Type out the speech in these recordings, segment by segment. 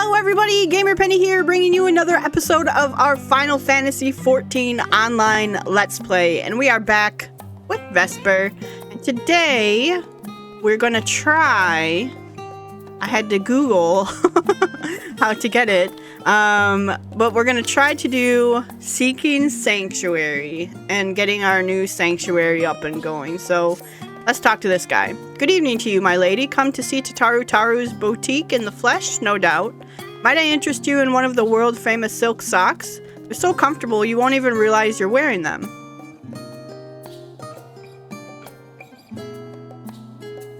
Hello everybody, Gamer Penny here, bringing you another episode of our Final Fantasy XIV online Let's Play, and we are back with Vesper, and today we're gonna try, I had to Google how to get it, but we're gonna try to do Seeking Sanctuary and getting our new sanctuary up and going. So let's talk to this guy. Good evening to you, my lady. Come to see Taru's boutique in the flesh, no doubt. Might I interest you in one of the world-famous silk socks? They're so comfortable you won't even realize you're wearing them.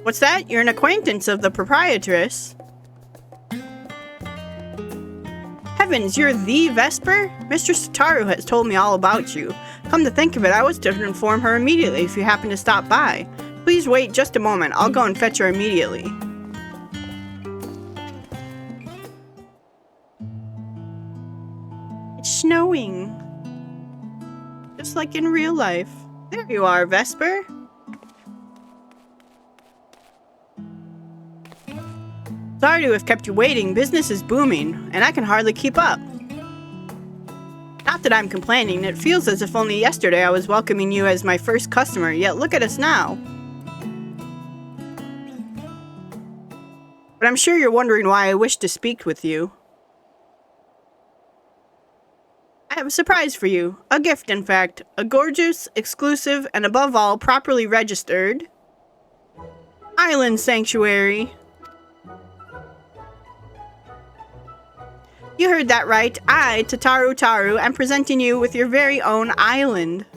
What's that? You're an acquaintance of the proprietress. Heavens, you're the Vesper? Mistress Taru has told me all about you. Come to think of it, I was to inform her immediately if you happen to stop by. Please wait just a moment. I'll go and fetch her immediately. It's snowing. Just like in real life. There you are, Vesper. Sorry to have kept you waiting. Business is booming, and I can hardly keep up. Not that I'm complaining. It feels as if only yesterday I was welcoming you as my first customer, yet look at us now. But I'm sure you're wondering why I wish to speak with you. I have a surprise for you. A gift, in fact. A gorgeous, exclusive, and above all, properly registered island sanctuary. You heard that right. I, Taru, am presenting you with your very own island.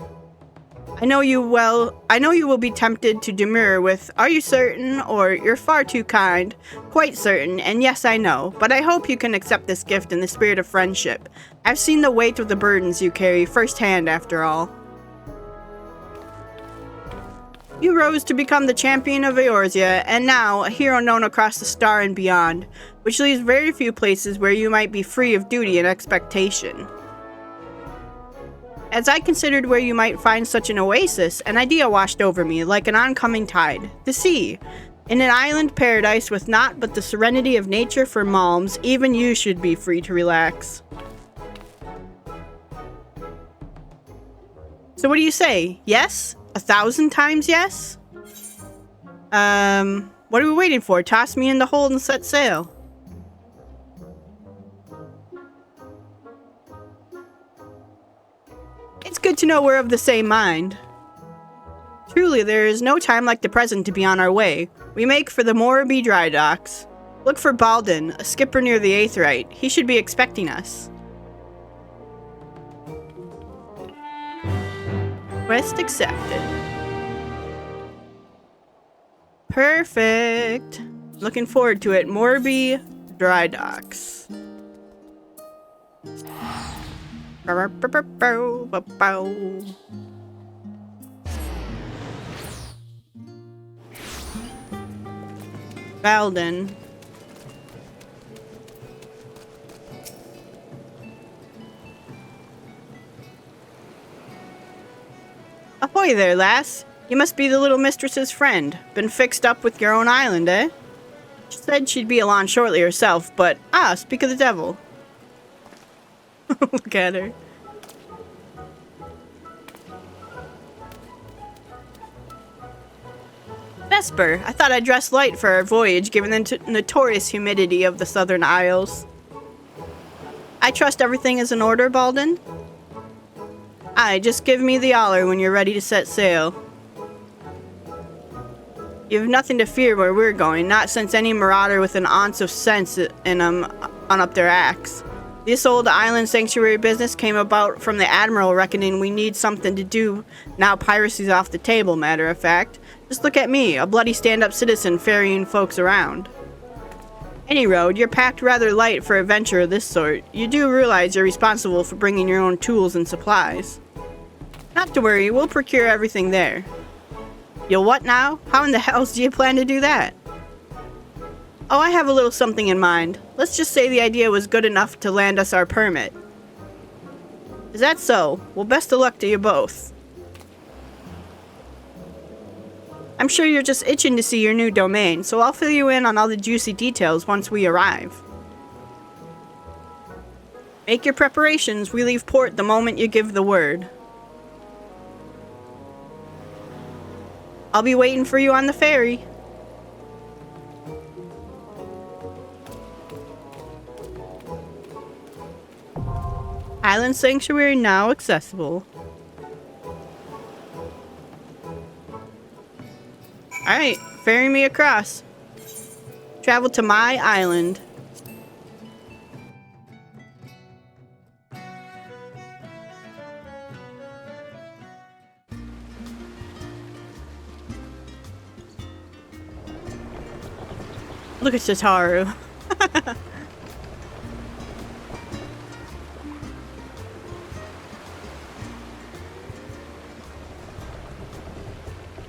I know you will be tempted to demur with, "Are you certain?" or "You're far too kind." Quite certain, and yes, I know, but I hope you can accept this gift in the spirit of friendship. I've seen the weight of the burdens you carry firsthand, after all. You rose to become the champion of Eorzea, and now a hero known across the star and beyond, which leaves very few places where you might be free of duty and expectation. As I considered where you might find such an oasis, an idea washed over me like an oncoming tide. The sea. In an island paradise with naught but the serenity of nature for malms, even you should be free to relax. So what do you say? Yes? 1,000 times yes? What are we waiting for? Toss me in the hold and set sail. It's good to know we're of the same mind. Truly, there is no time like the present to be on our way. We make for the Morabee dry docks. Look for Baldin, a skipper near the Aetheryte. He should be expecting us. Quest accepted. Perfect. Looking forward to it. Morabee dry docks. Baldin. Ahoy there, lass. You must be the little mistress's friend. Been fixed up with your own island, eh? She said she'd be along shortly herself, but speak of the devil. Look at her. Vesper, I thought I'd dress light for our voyage, given the notorious humidity of the southern isles. I trust everything is in order, Baldin? Aye, just give me the holler when you're ready to set sail. You have nothing to fear where we're going, not since any marauder with an ounce of sense in them on up their axe. This old island sanctuary business came about from the Admiral reckoning we need something to do. Now piracy's off the table, matter of fact. Just look at me, a bloody stand-up citizen ferrying folks around. Any road, you're packed rather light for a venture of this sort. You do realize you're responsible for bringing your own tools and supplies. Not to worry, we'll procure everything there. You'll what now? How in the hell do you plan to do that? Oh, I have a little something in mind. Let's just say the idea was good enough to land us our permit. Is that so? Well, best of luck to you both. I'm sure you're just itching to see your new domain, so I'll fill you in on all the juicy details once we arrive. Make your preparations. We leave port the moment you give the word. I'll be waiting for you on the ferry. Island Sanctuary now accessible. Alright, ferry me across. Travel to my island. Look at Tataru.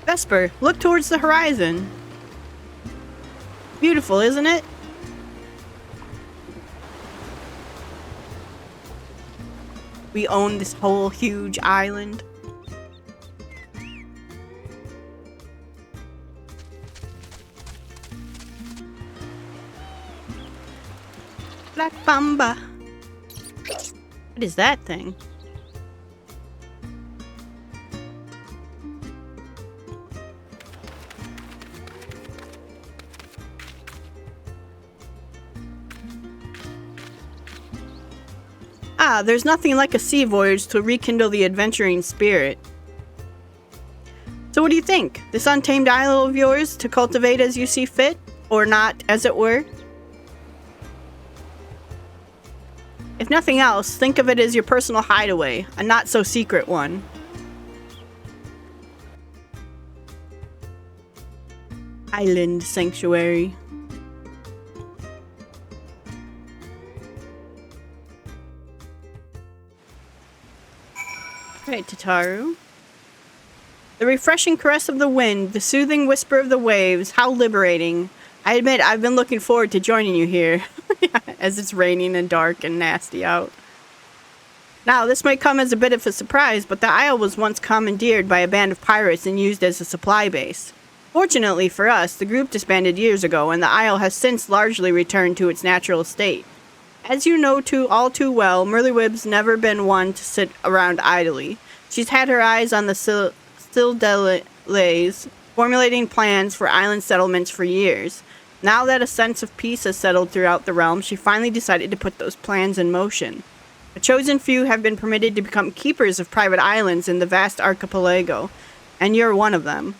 Vesper, look towards the horizon. Beautiful, isn't it? We own this whole huge island. Black Bamba. What is that thing? Ah, there's nothing like a sea voyage to rekindle the adventuring spirit. So what do you think? This untamed isle of yours to cultivate as you see fit? Or not, as it were? If nothing else, think of it as your personal hideaway, a not-so-secret one. Island Sanctuary. Right, Tataru. The refreshing caress of the wind, the soothing whisper of the waves, how liberating. I admit I've been looking forward to joining you here, as it's raining and dark and nasty out. Now, this might come as a bit of a surprise, but the isle was once commandeered by a band of pirates and used as a supply base. Fortunately for us, the group disbanded years ago, and the isle has since largely returned to its natural state. As you know all too well, Merlywib's never been one to sit around idly. She's had her eyes on the still delays, formulating plans for island settlements for years. Now that a sense of peace has settled throughout the realm, she finally decided to put those plans in motion. A chosen few have been permitted to become keepers of private islands in the vast archipelago, and you're one of them.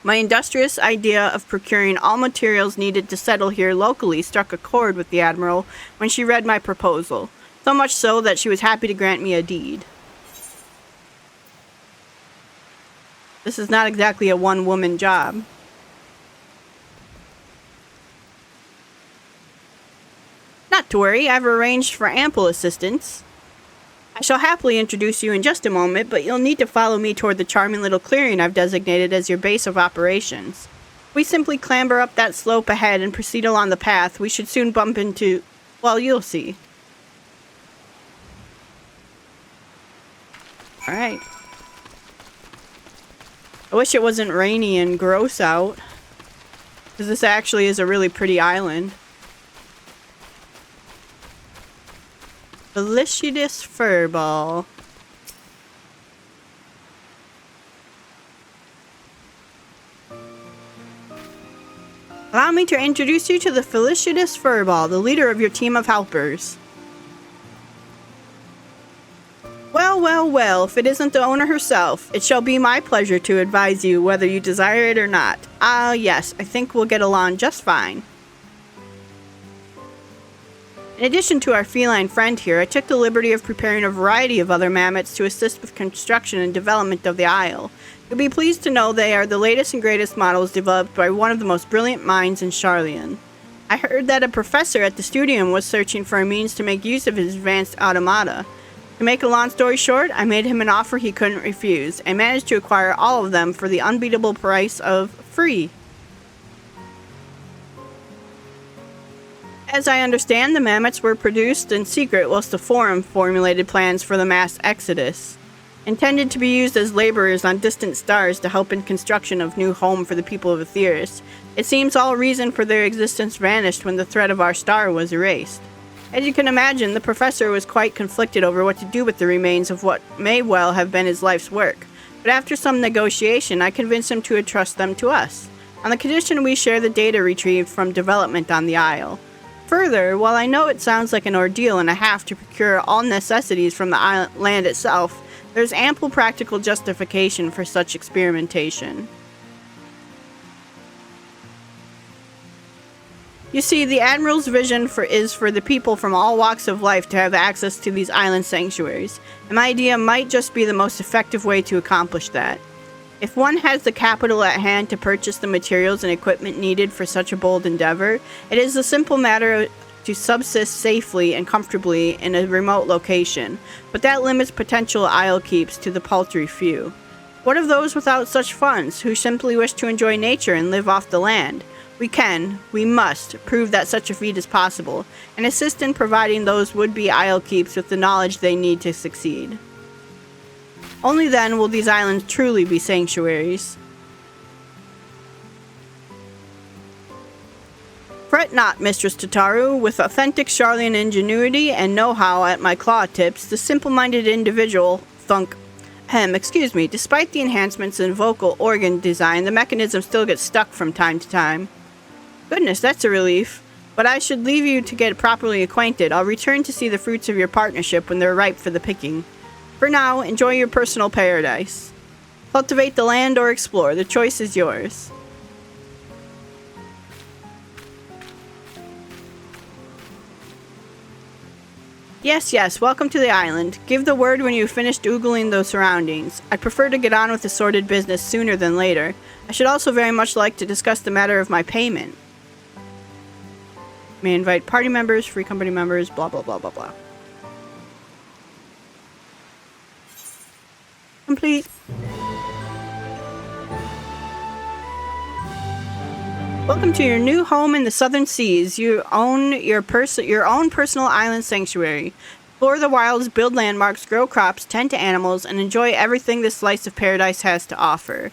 My industrious idea of procuring all materials needed to settle here locally struck a chord with the Admiral when she read my proposal, so much so that she was happy to grant me a deed. This is not exactly a one-woman job. Not to worry, I've arranged for ample assistance. I shall happily introduce you in just a moment, but you'll need to follow me toward the charming little clearing I've designated as your base of operations. We simply clamber up that slope ahead and proceed along the path. We should soon bump into... well, you'll see. Alright. I wish it wasn't rainy and gross out, because this actually is a really pretty island. Felicitous Furball. Allow me to introduce you to the Felicitous Furball, the leader of your team of helpers. Well, well, well, if it isn't the owner herself, it shall be my pleasure to advise you whether you desire it or not. Ah, yes, I think we'll get along just fine. In addition to our feline friend here, I took the liberty of preparing a variety of other mammoths to assist with construction and development of the isle. You'll be pleased to know they are the latest and greatest models developed by one of the most brilliant minds in Charlian. I heard that a professor at the studium was searching for a means to make use of his advanced automata. To make a long story short, I made him an offer he couldn't refuse, and managed to acquire all of them for the unbeatable price of free. As I understand, the mammoths were produced in secret whilst the Forum formulated plans for the mass exodus, intended to be used as laborers on distant stars to help in construction of new home for the people of Aetheris. It seems all reason for their existence vanished when the threat of our star was erased. As you can imagine, the professor was quite conflicted over what to do with the remains of what may well have been his life's work. But after some negotiation, I convinced him to entrust them to us, on the condition we share the data retrieved from development on the Isle. Further, while I know it sounds like an ordeal and a half to procure all necessities from the land itself, there's ample practical justification for such experimentation. You see, the Admiral's vision is for the people from all walks of life to have access to these island sanctuaries, and my idea might just be the most effective way to accomplish that. If one has the capital at hand to purchase the materials and equipment needed for such a bold endeavor, it is a simple matter to subsist safely and comfortably in a remote location, but that limits potential isle keeps to the paltry few. What of those without such funds, who simply wish to enjoy nature and live off the land? We must, prove that such a feat is possible, and assist in providing those would-be isle keeps with the knowledge they need to succeed. Only then will these islands truly be sanctuaries. Fret not, Mistress Tataru. With authentic Charlian ingenuity and know-how at my claw tips, the simple-minded individual, despite the enhancements in vocal organ design, the mechanism still gets stuck from time to time. Goodness, that's a relief. But I should leave you to get properly acquainted. I'll return to see the fruits of your partnership when they're ripe for the picking. For now, enjoy your personal paradise. Cultivate the land or explore. The choice is yours. Yes, welcome to the island. Give the word when you've finished oogling those surroundings. I'd prefer to get on with the sordid business sooner than later. I should also very much like to discuss the matter of my payment. May invite party members, free company members, blah blah blah blah blah. Complete. Welcome to your new home in the southern seas. You own your own personal island sanctuary. Explore the wilds, build landmarks, grow crops, tend to animals, and enjoy everything this slice of paradise has to offer.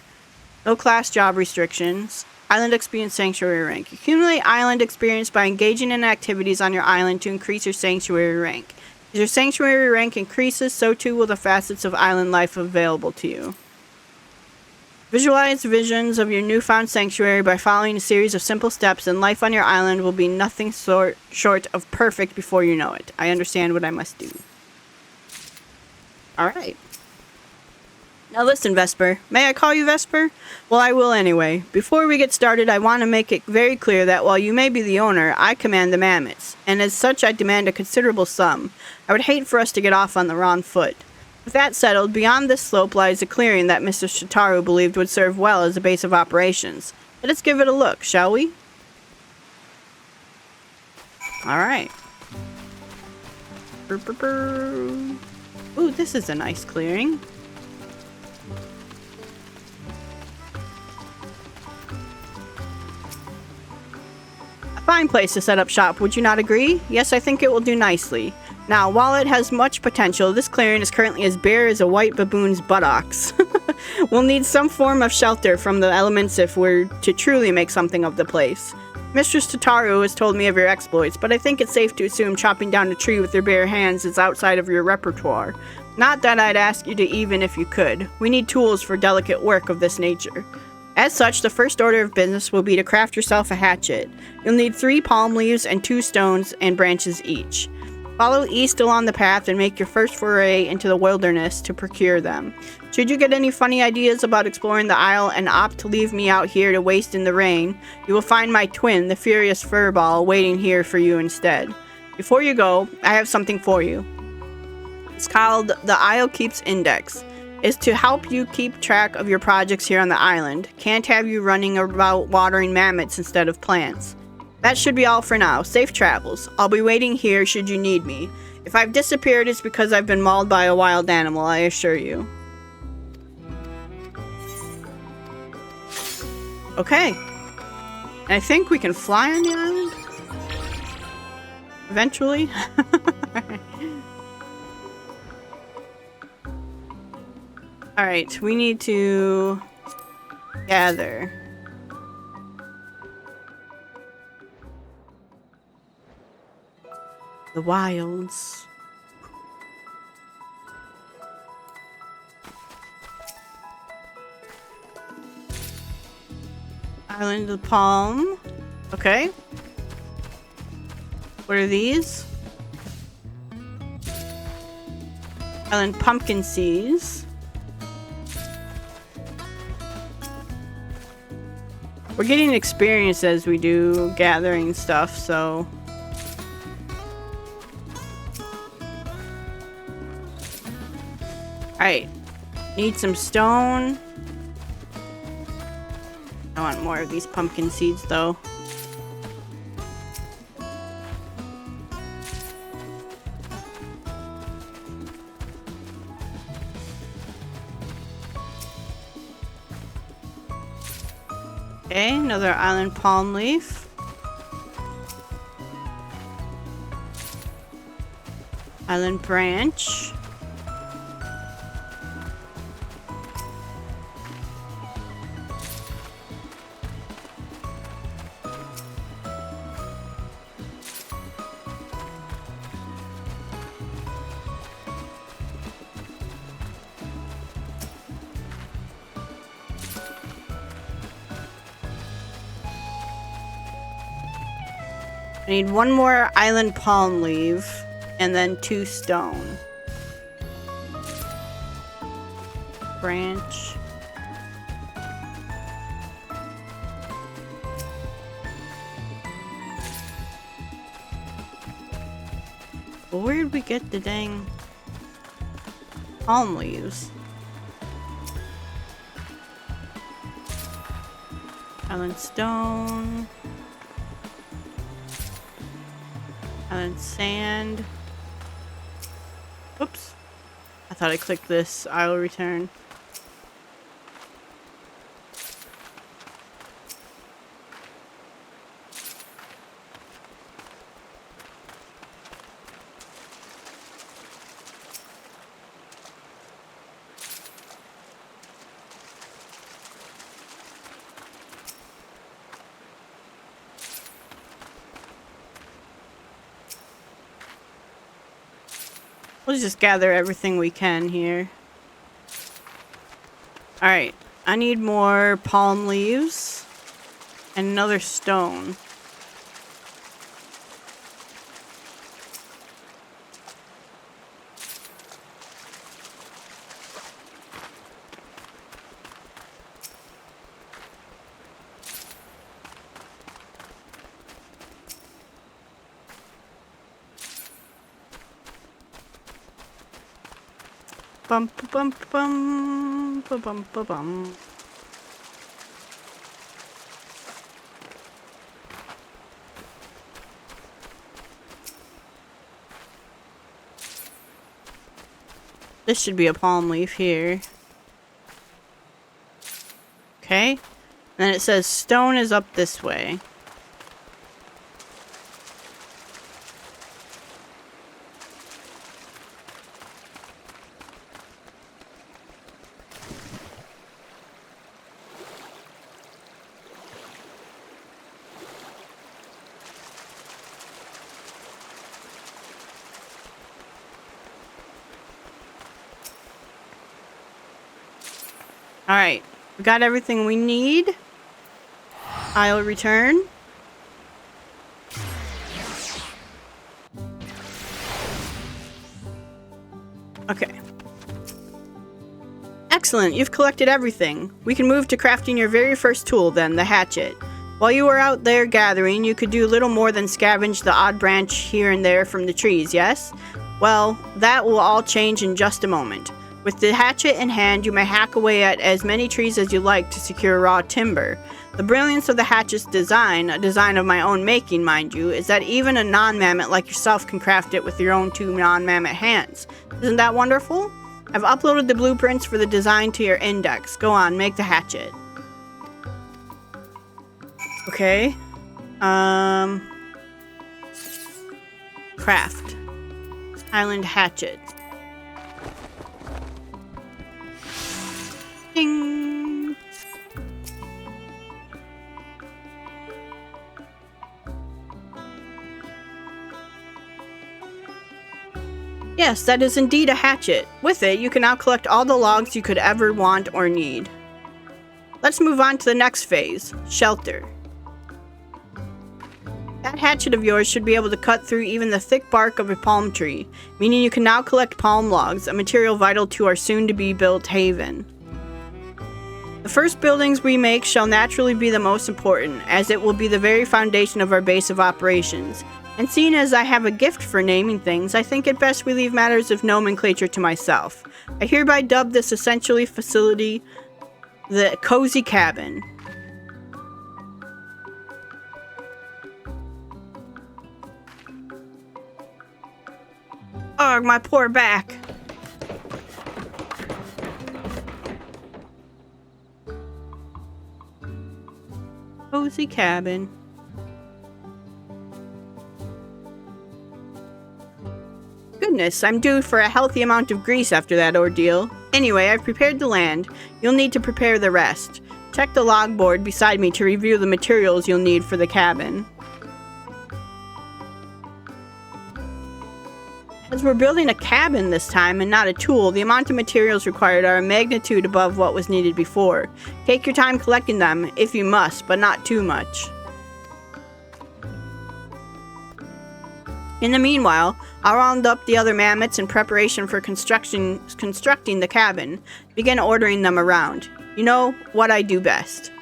No class job restrictions. Island experience sanctuary rank. Accumulate island experience by engaging in activities on your island to increase your sanctuary rank. As your sanctuary rank increases, so too will the facets of island life available to you. Visualize visions of your newfound sanctuary by following a series of simple steps, and life on your island will be nothing short of perfect before you know it. I understand what I must do. Alright. Now listen, Vesper. May I call you Vesper? Well, I will anyway. Before we get started, I want to make it very clear that while you may be the owner, I command the mammoths, and as such I demand a considerable sum. I would hate for us to get off on the wrong foot. With that settled, beyond this slope lies a clearing that Mr. Shitaru believed would serve well as a base of operations. Let us give it a look, shall we? Alright. Ooh, this is a nice clearing. Fine place to set up shop, would you not agree? Yes, I think it will do nicely. Now, while it has much potential, this clearing is currently as bare as a white baboon's buttocks. We'll need some form of shelter from the elements if we're to truly make something of the place. Mistress Tataru has told me of your exploits, but I think it's safe to assume chopping down a tree with your bare hands is outside of your repertoire. Not that I'd ask you to even if you could. We need tools for delicate work of this nature. As such, the first order of business will be to craft yourself a hatchet. You'll need 3 palm leaves and 2 stones and branches each. Follow east along the path and make your first foray into the wilderness to procure them. Should you get any funny ideas about exploring the isle and opt to leave me out here to waste in the rain, you will find my twin, the furious furball, waiting here for you instead. Before you go, I have something for you. It's called the Isle Keeps Index. Is to help you keep track of your projects here on the island. Can't have you running about watering mammoths instead of plants. That should be all for now. Safe travels. I'll be waiting here should you need me. If I've disappeared, it's because I've been mauled by a wild animal, I assure you. Okay. I think we can fly on the island? Eventually? Alright, we need to gather. The wilds. Island of the Palm. Okay. What are these? Island pumpkin seeds. We're getting experience as we do gathering stuff, so... Alright. Need some stone. I want more of these pumpkin seeds, though. Okay, another island palm leaf. Island branch. I need one more island palm leaf and then 2 stone. Branch. Well, where did we get the dang palm leaves? Island stone. Island sand. Oops. I thought I clicked this. I will return. We'll just gather everything we can here. Alright, I need more palm leaves and another stone. Bum bum bum bum bum bum bum. This should be a palm leaf here. Okay. And then it says stone is up this way. Alright, we got everything we need. I'll return. Okay. Excellent, you've collected everything. We can move to crafting your very first tool then, the hatchet. While you were out there gathering, you could do little more than scavenge the odd branch here and there from the trees, yes? Well, that will all change in just a moment. With the hatchet in hand, you may hack away at as many trees as you like to secure raw timber. The brilliance of the hatchet's design, a design of my own making, mind you, is that even a non-mammoth like yourself can craft it with your own 2 non-mammoth hands. Isn't that wonderful? I've uploaded the blueprints for the design to your index. Go on, make the hatchet. Okay. Craft. Island hatchet. Ding. Yes, that is indeed a hatchet. With it, you can now collect all the logs you could ever want or need. Let's move on to the next phase, shelter. That hatchet of yours should be able to cut through even the thick bark of a palm tree, meaning you can now collect palm logs, a material vital to our soon-to-be built haven. The first buildings we make shall naturally be the most important, as it will be the very foundation of our base of operations. And seeing as I have a gift for naming things, I think it best we leave matters of nomenclature to myself. I hereby dub this essentially facility the Cozy Cabin. Ugh, my poor back. Cozy Cabin. Goodness, I'm due for a healthy amount of grease after that ordeal. Anyway, I've prepared the land. You'll need to prepare the rest. Check the logboard beside me to review the materials you'll need for the cabin. As we're building a cabin this time and not a tool, the amount of materials required are a magnitude above what was needed before. Take your time collecting them, if you must, but not too much. In the meanwhile, I'll round up the other mammoths in preparation for constructing the cabin. Begin ordering them around. You know what I do best.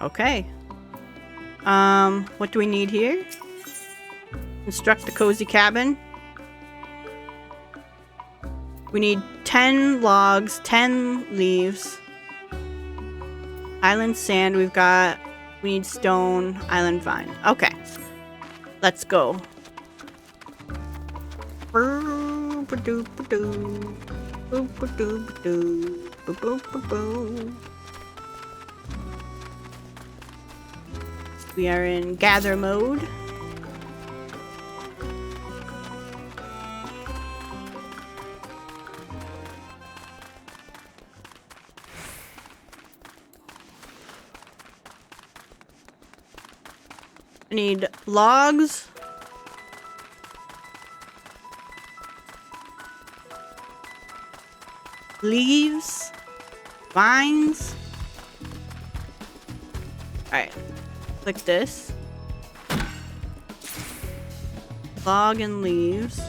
Okay. What do we need here? Construct the cozy cabin. We need 10 logs, 10 leaves. Island sand, we need stone, island vine. Okay. Let's go. We are in gather mode. I need logs. Leaves. Vines. Alright. Click this. Log and leaves.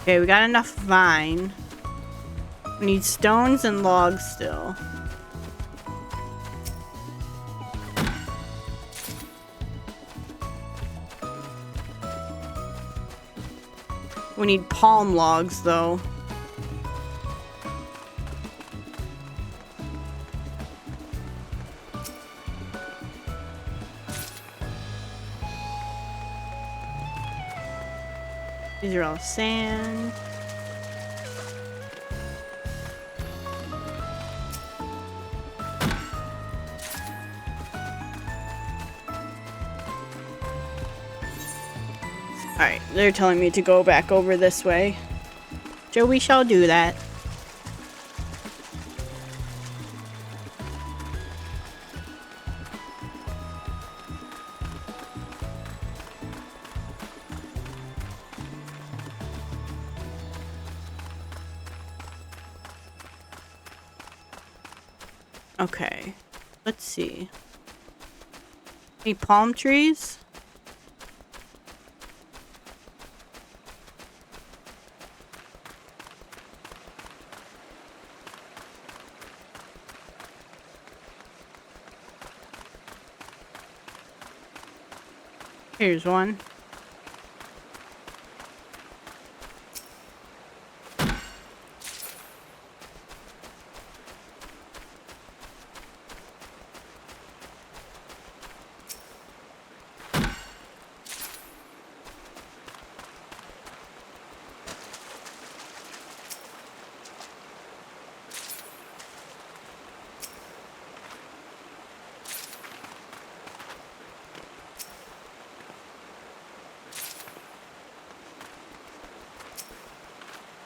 Okay, we got enough vine. We need stones and logs still. We need palm logs though. These are all sand. Alright, they're telling me to go back over this way. So we shall do that. Okay, let's see. Any palm trees? Here's one.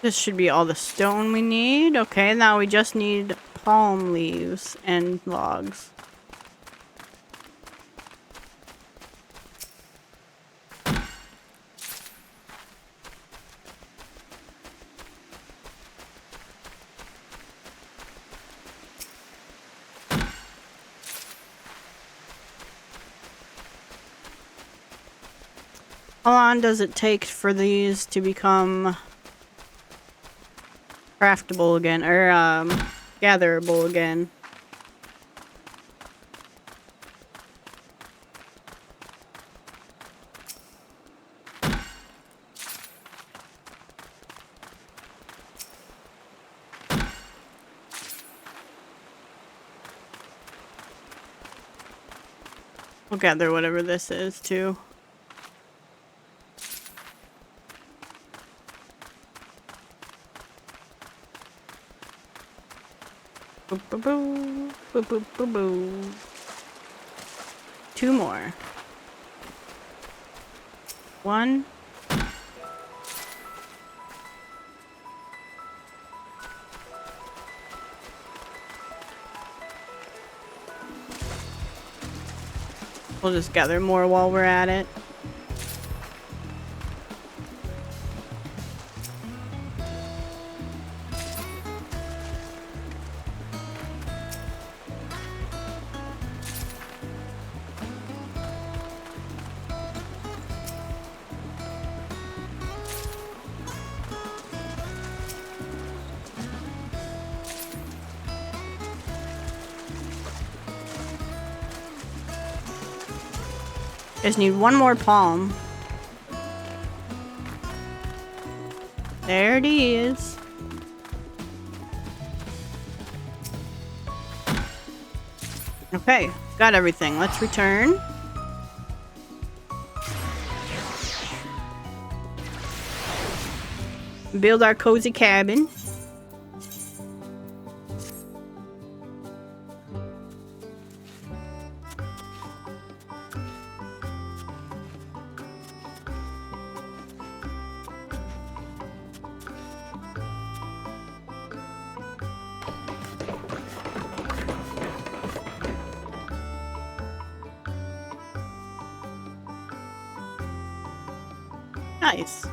This should be all the stone we need. Okay, now we just need palm leaves and logs. How long does it take for these to become craftable again, or gatherable again? We'll gather whatever this is too. Boop, boop, boop, boop, boop, boop, boop. 2 more. 1. We'll just gather more while we're at it. Just need 1 more palm. There it is. Okay, got everything. Let's return. Build our cozy cabin. Nice.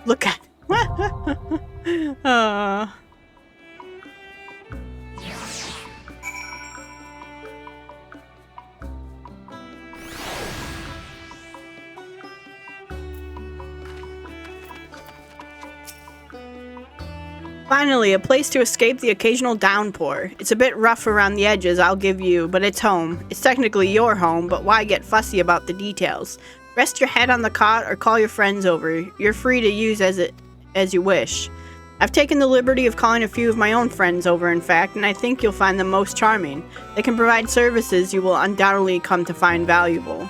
Look at Finally, a place to escape the occasional downpour. It's a bit rough around the edges, I'll give you, but it's home. It's technically your home, but why get fussy about the details? Rest your head on the cot or call your friends over. You're free to use as you wish. I've taken the liberty of calling a few of my own friends over, in fact, and I think you'll find them most charming. They can provide services you will undoubtedly come to find valuable.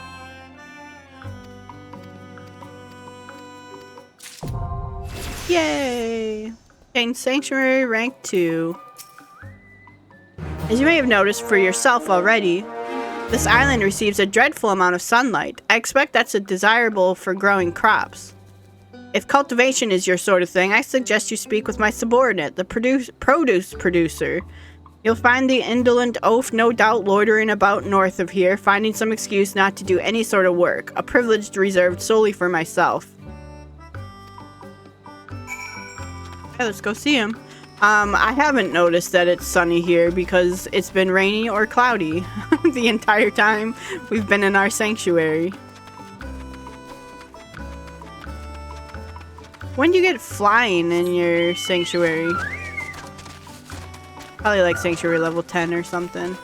Yay! Obtain Sanctuary Rank 2. As you may have noticed for yourself already, this island receives a dreadful amount of sunlight. I expect that's desirable for growing crops. If cultivation is your sort of thing, I suggest you speak with my subordinate, the produce producer. You'll find the indolent oaf no doubt loitering about north of here, finding some excuse not to do any sort of work, a privilege reserved solely for myself. Okay, let's go see him. I haven't noticed that it's sunny here because it's been rainy or cloudy the entire time we've been in our sanctuary. When do you get flying in your sanctuary? Probably like sanctuary level 10 or something.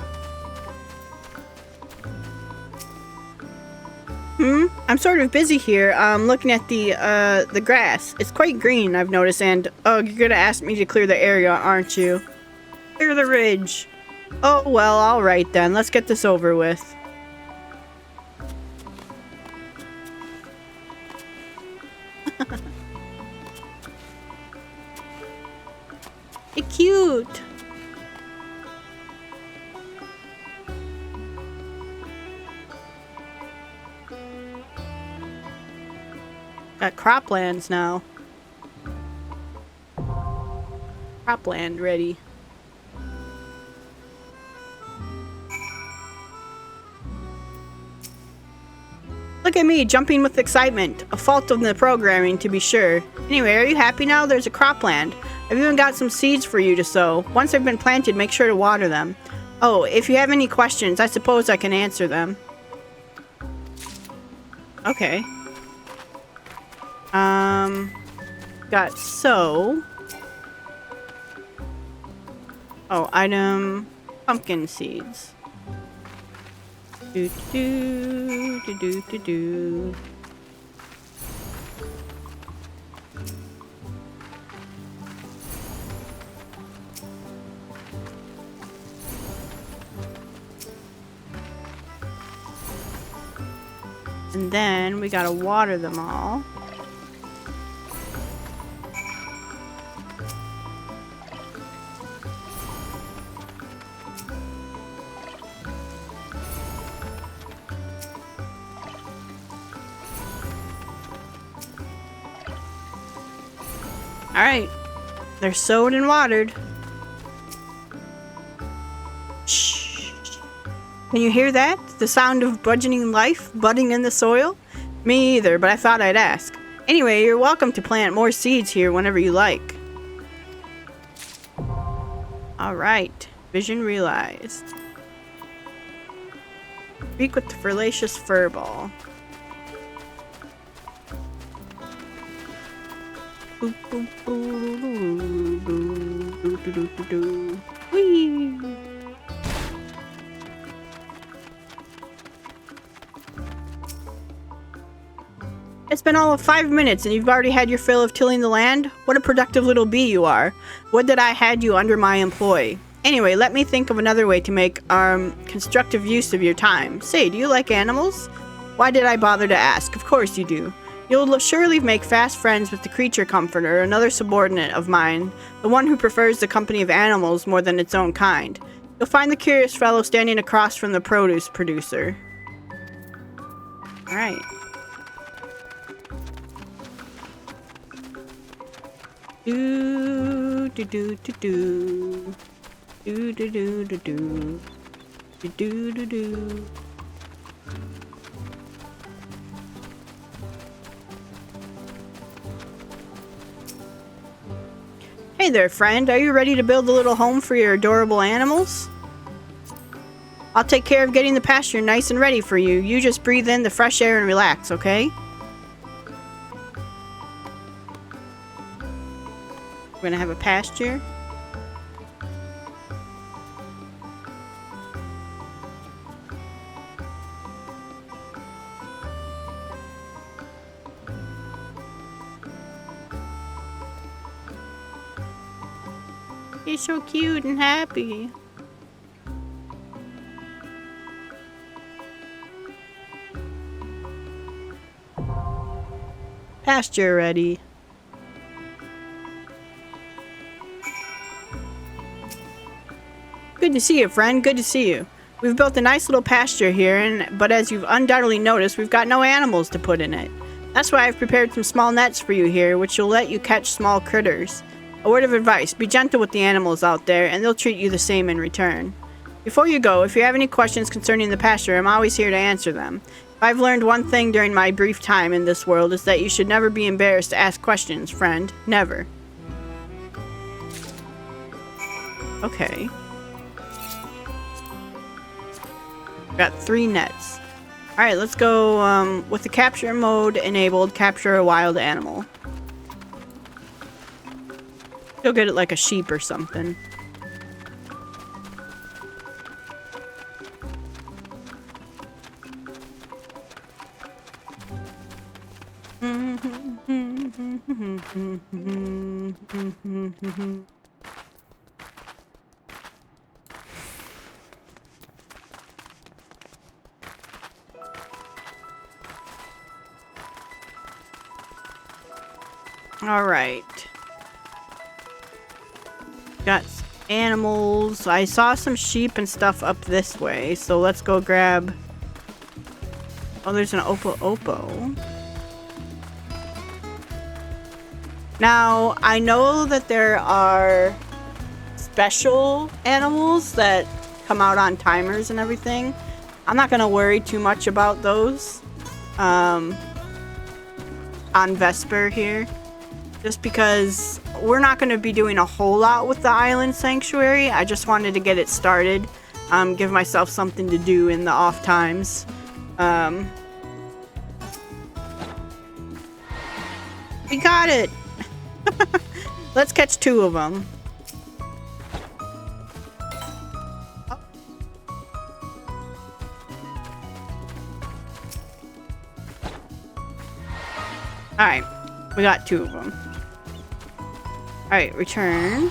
I'm sort of busy here, looking at the grass. It's quite green, I've noticed, and, oh, you're gonna ask me to clear the area, aren't you? Clear the ridge. Oh, well, alright then, let's get this over with. It's cute. Got croplands now. Cropland ready. Look at me, jumping with excitement. A fault of the programming, to be sure. Anyway, are you happy now? There's a cropland. I've even got some seeds for you to sow. Once they've been planted, make sure to water them. Oh, if you have any questions, I suppose I can answer them. Okay. Got sow. Oh, item, pumpkin seeds. Do do do do do do. And then we gotta water them all. Alright. They're sowed and watered. Shh. Can you hear that? The sound of burgeoning life budding in the soil? Me either, but I thought I'd ask. Anyway, you're welcome to plant more seeds here whenever you like. Alright. Vision realized. Speak with the fallacious furball. Whee! It's been all of 5 minutes and you've already had your fill of tilling the land? What a productive little bee you are. Would that I had you under my employ. Anyway, let me think of another way to make constructive use of your time. Say, do you like animals? Why did I bother to ask? Of course you do. You'll surely make fast friends with the creature comforter, another subordinate of mine, the one who prefers the company of animals more than its own kind. You'll find the curious fellow standing across from the produce producer. Alright. Do do do do do do do do do do do do do. Hey there, friend. Are you ready to build a little home for your adorable animals? I'll take care of getting the pasture nice and ready for you. You just breathe in the fresh air and relax, okay? We're gonna have a pasture. He's so cute and happy. Pasture ready. Good to see you, friend. Good to see you. We've built a nice little pasture here, but as you've undoubtedly noticed, we've got no animals to put in it. That's why I've prepared some small nets for you here, which will let you catch small critters. A word of advice, be gentle with the animals out there, and they'll treat you the same in return. Before you go, if you have any questions concerning the pasture, I'm always here to answer them. If I've learned one thing during my brief time in this world, is that you should never be embarrassed to ask questions, friend. Never. Okay. Got 3 nets. Alright, let's go, with the capture mode enabled, capture a wild animal. Go get it like a sheep or something. Alright. Got animals. I saw some sheep and stuff up this way, so let's go grab... Oh, there's an Opo. Now, I know that there are special animals that come out on timers and everything. I'm not gonna worry too much about those on Vesper here, just because we're not going to be doing a whole lot with the island sanctuary. I just wanted to get it started, give myself something to do in the off times. We got it. Let's catch 2 of them. Alright, we got 2 of them. Alright, return.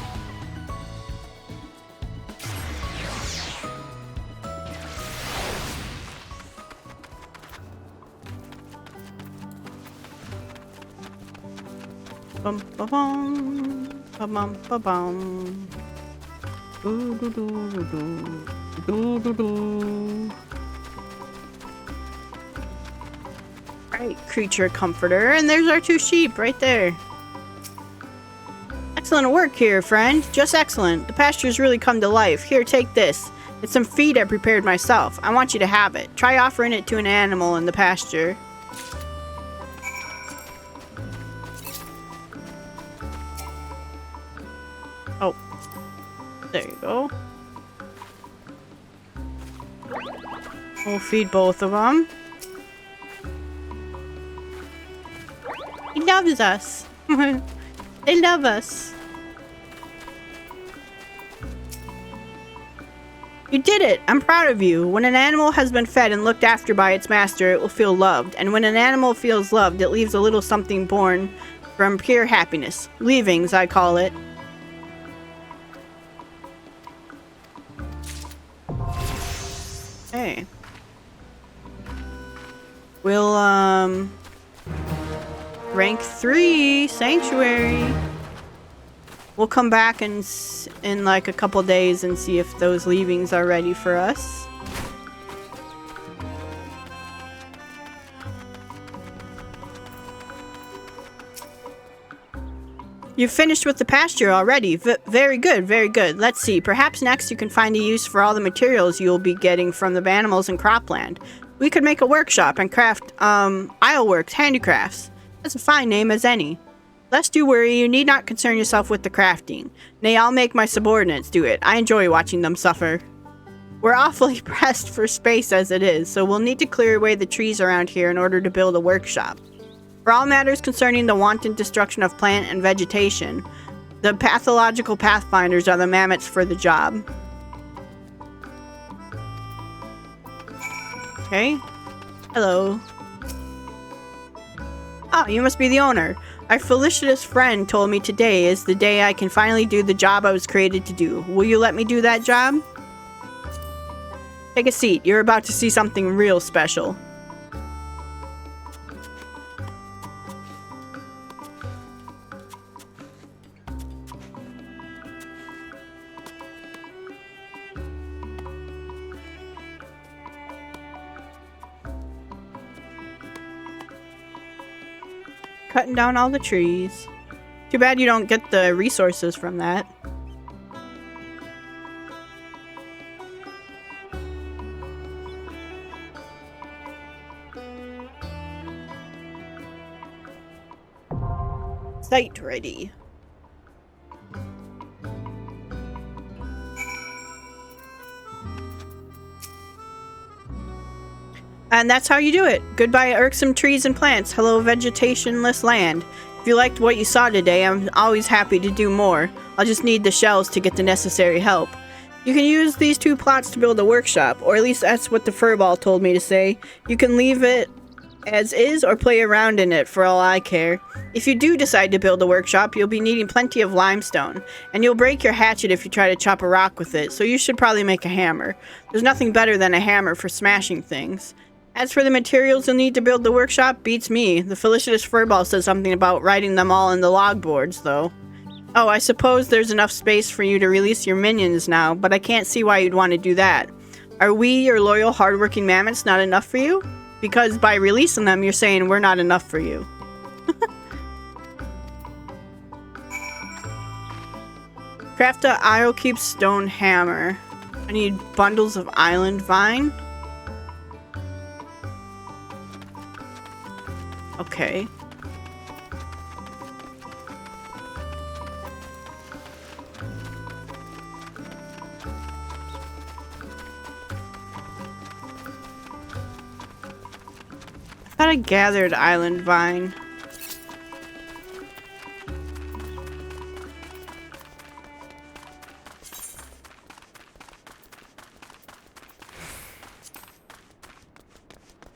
Bum ba bum, ba bum ba bum. Do do do do do do do. Right, creature comforter, and there's our 2 sheep right there. Excellent work here, friend. Just excellent. The pasture's really come to life. Here, take this. It's some feed I prepared myself. I want you to have it. Try offering it to an animal in the pasture. Oh, there you go. We'll feed both of them. He loves us. They love us. You did it! I'm proud of you. When an animal has been fed and looked after by its master, it will feel loved. And when an animal feels loved, it leaves a little something born from pure happiness. Leavings, I call it. Hey. We'll, rank 3 sanctuary. We'll come back in like a couple days and see if those leavings are ready for us. You've finished with the pasture already. Very good, very good. Let's see. Perhaps next you can find a use for all the materials you'll be getting from the animals in cropland. We could make a workshop and craft Isleworks handicrafts. That's a fine name as any. Lest you worry, you need not concern yourself with the crafting. Nay, I'll make my subordinates do it. I enjoy watching them suffer. We're awfully pressed for space as it is, so we'll need to clear away the trees around here in order to build a workshop. For all matters concerning the wanton destruction of plant and vegetation, the pathological pathfinders are the mammoths for the job. Okay. Hello. Oh, you must be the owner. Our felicitous friend told me today is the day I can finally do the job I was created to do. Will you let me do that job? Take a seat. You're about to see something real special. Cutting down all the trees. Too bad you don't get the resources from that. Site ready. And that's how you do it. Goodbye irksome trees and plants. Hello vegetationless land. If you liked what you saw today, I'm always happy to do more. I'll just need the shells to get the necessary help. You can use these 2 plots to build a workshop, or at least that's what the furball told me to say. You can leave it as is or play around in it for all I care. If you do decide to build a workshop, you'll be needing plenty of limestone, and you'll break your hatchet if you try to chop a rock with it, so you should probably make a hammer. There's nothing better than a hammer for smashing things. As for the materials you'll need to build the workshop, beats me. The felicitous furball says something about writing them all in the logboards, though. Oh, I suppose there's enough space for you to release your minions now, but I can't see why you'd want to do that. Are we, your loyal, hardworking mammoths, not enough for you? Because by releasing them, you're saying we're not enough for you. Craft a Islekeep stone hammer. I need bundles of island vine. Okay. I thought I gathered island vine.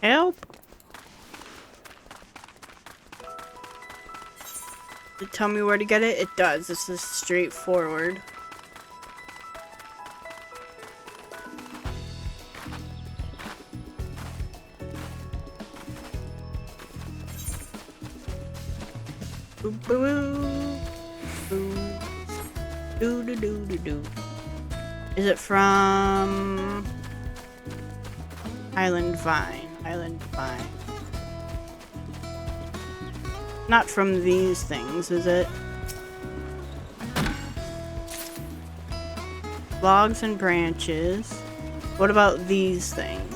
Help. Does it tell me where to get it? It does. This is straightforward. Boo boo boo. Do do do do do. Is it from Island Vine? Island Vine. Not from these things, is it? Logs and branches. What about these things?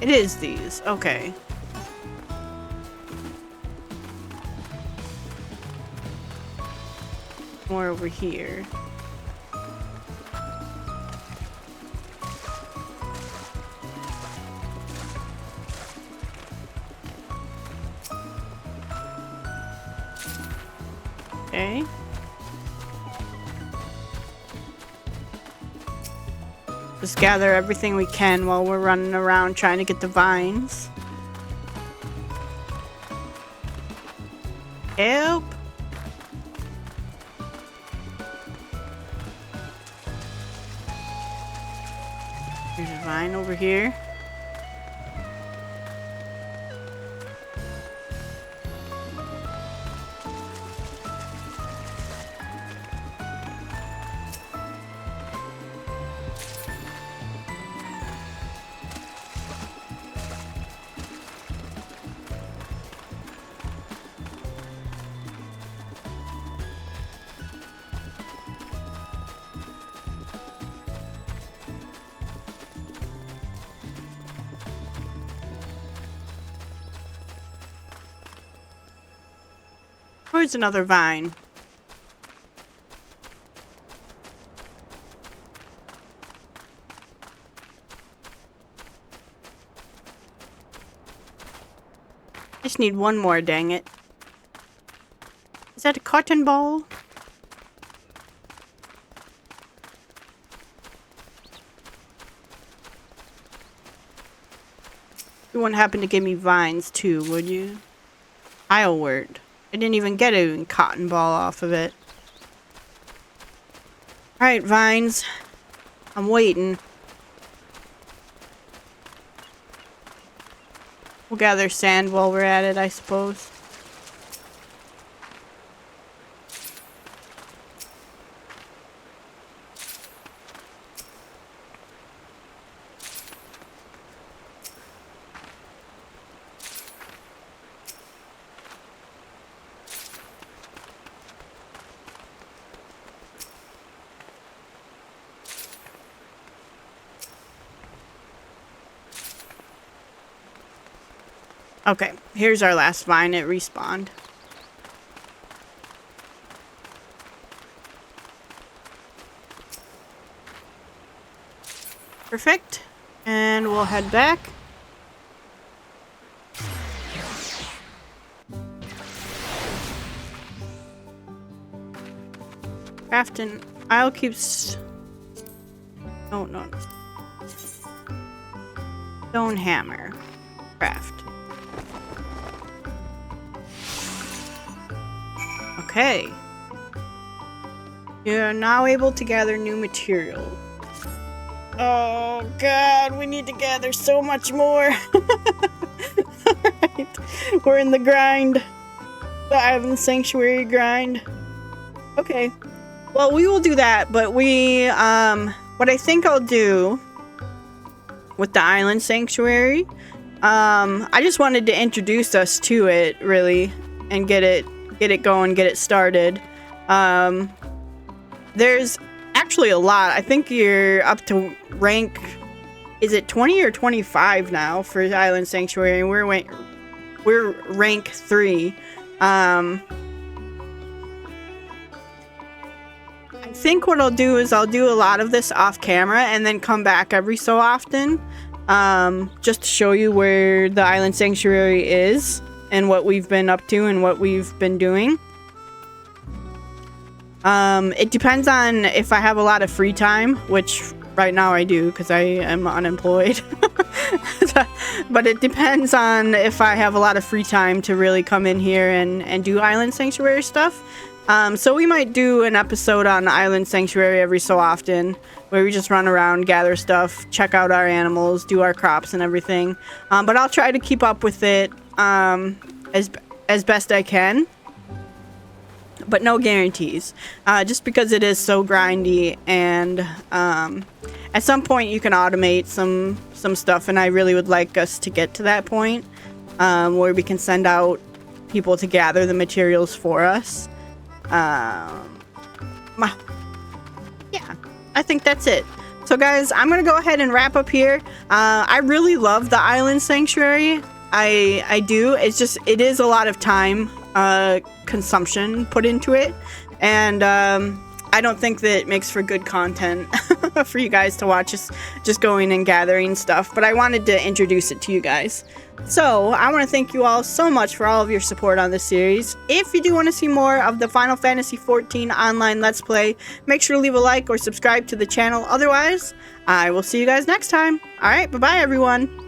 It is these. Okay. More over here. Okay. Just gather everything we can while we're running around trying to get the vines. Help! There's a vine over here. Where's another vine? Just need one more, dang it. Is that a cotton ball? You wouldn't happen to give me vines too, would you? Islewort. I didn't even get a cotton ball off of it. Alright, vines. I'm waiting. We'll gather sand while we're at it, I suppose. Okay, here's our last vine. It respawned. Perfect. And we'll head back. Crafting. I'll keep. Oh, no. Stone hammer. Craft. Okay. You're now able to gather new material. Oh god, we need to gather so much more. Alright, we're in the grind. The Island Sanctuary grind. Okay, well, we will do that, but what I think I'll do with the Island Sanctuary, I just wanted to introduce us to it, really, and get it going, get it started. There's actually a lot. I think you're up to rank, is it 20 or 25 now for Island Sanctuary? We're rank 3. I think what I'll do is I'll do a lot of this off camera and then come back every so often, just to show you where the Island Sanctuary is and what we've been up to and what we've been doing. It depends on if I have a lot of free time, which right now I do because I am unemployed. But it depends on if I have a lot of free time to really come in here and do Island Sanctuary stuff. So we might do an episode on Island Sanctuary every so often, where we just run around, gather stuff, check out our animals, do our crops and everything. But I'll try to keep up with it as best I can. But no guarantees, just because it is so grindy, and at some point you can automate some stuff, and I really would like us to get to that point where we can send out people to gather the materials for us. Yeah, I think that's it. So guys, I'm gonna go ahead and wrap up here. I really love the Island Sanctuary. I do. It's just, it is a lot of time consumption put into it, and I don't think that it makes for good content for you guys to watch, just going and gathering stuff, but I wanted to introduce it to you guys. So I want to thank you all so much for all of your support on this series. If you do want to see more of the Final Fantasy XIV online Let's Play, make sure to leave a like or subscribe to the channel. Otherwise, I will see you guys next time. Alright, bye-bye everyone.